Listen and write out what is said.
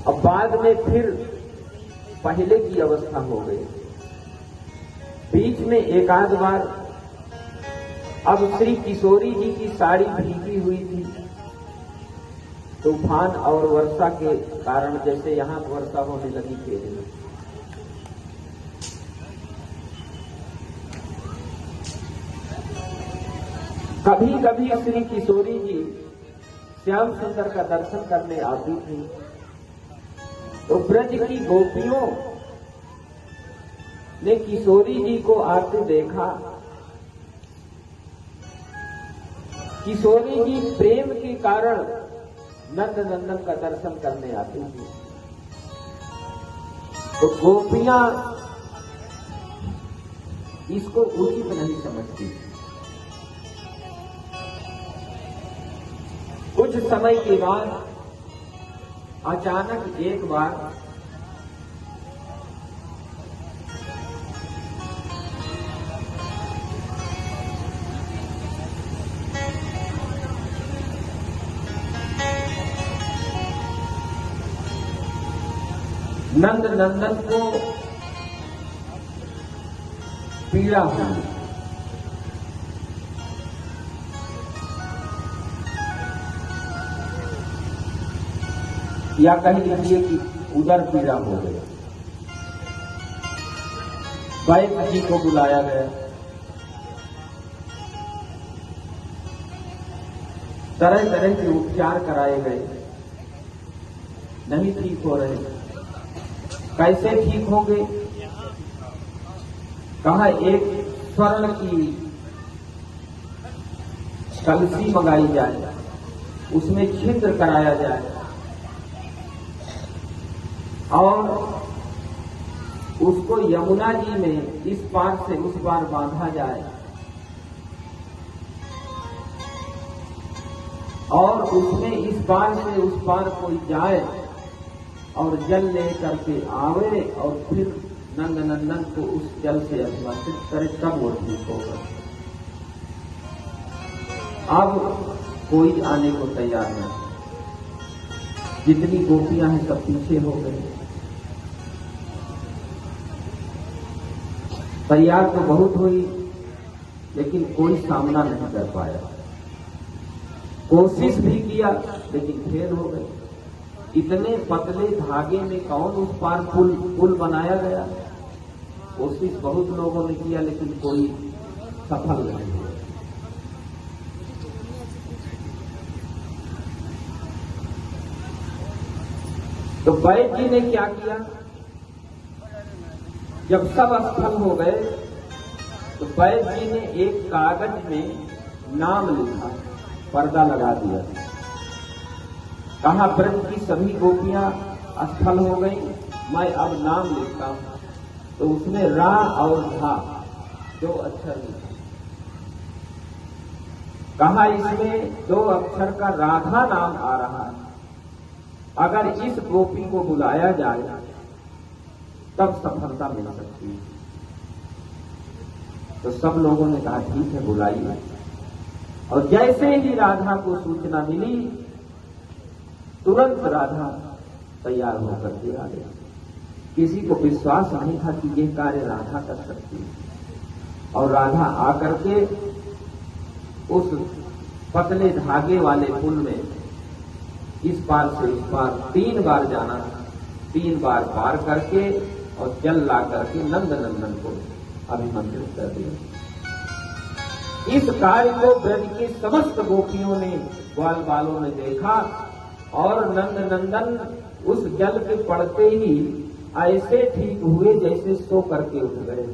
अब बाद में फिर पहले की अवस्था हो गई। बीच में एक आध बार अब श्री किशोरी जी की साड़ी भीगी हुई थी, तूफान और वर्षा के कारण, जैसे यहां वर्षा होने लगी तेज में, कभी कभी श्री किशोरी जी श्याम सुंदर का दर्शन करने आती थी, तो ब्रज की गोपियों ने किशोरी जी को आते देखा। किशोरी जी प्रेम के कारण नंद नंदन का दर्शन करने आती थी, तो गोपियां इसको उचित नहीं समझती। कुछ समय के बाद अचानक एक बार नंद नंदन को पीड़ा हुई। या कह लीजिए कि उदर पीड़ा हो गया। वैद्य जी को बुलाया गया, तरह तरह के उपचार कराए गए, नहीं ठीक हो रहे। कैसे ठीक होंगे? कहा एक स्वर्ण की कलसी मंगाई जाए, उसमें छिद्र कराया जाए और उसको यमुना जी में इस पार से उस पार बांधा जाए और उसमें इस पार से उस पार कोई जाए और जल ले करके आवे और फिर नंद नंदन को उस जल से अभिवासित करे, तब वो ठीक होगा। अब कोई आने को तैयार नहीं, जितनी गोपियां हैं सब पीछे हो गई। तैयार तो बहुत हुई लेकिन कोई सामना नहीं कर पाया। कोशिश भी किया लेकिन फेल हो गई। इतने पतले धागे में कौन उस पार पुल बनाया गया? कोशिश बहुत लोगों ने किया लेकिन कोई सफल नहीं हुआ। तो वैद्य जी ने क्या किया? जब सब असफल हो गए तो वैद्य जी ने एक कागज में नाम लिखा, पर्दा लगा दिया। कहा ब्रज की सभी गोपियां असफल हो गई, मैं अब नाम लिखता हूं। तो उसमें रा और धा 2 अक्षर लिखे। कहा इसमें 2 अक्षर का राधा नाम आ रहा है, अगर इस गोपी को बुलाया जाए तब सफलता मिल सकती है। तो सब लोगों ने कहा ठीक है बुलाइए। और जैसे ही राधा को सूचना मिली तुरंत राधा तैयार होकर के आ गया। किसी को विश्वास नहीं था कि यह कार्य राधा कर सकती है। और राधा आकर के उस पतले धागे वाले पुल में इस पार से इस पार 3 बार जाना, 3 बार पार करके और जल ला करके नंद नंदन को अभिमंत्रित कर दिया। इस कार्य को ब्रज की समस्त गोपियों ने, ग्वाल बालों ने देखा और नंद नंदन उस जल के पड़ते ही ऐसे ठीक हुए जैसे सो करके उठ गए।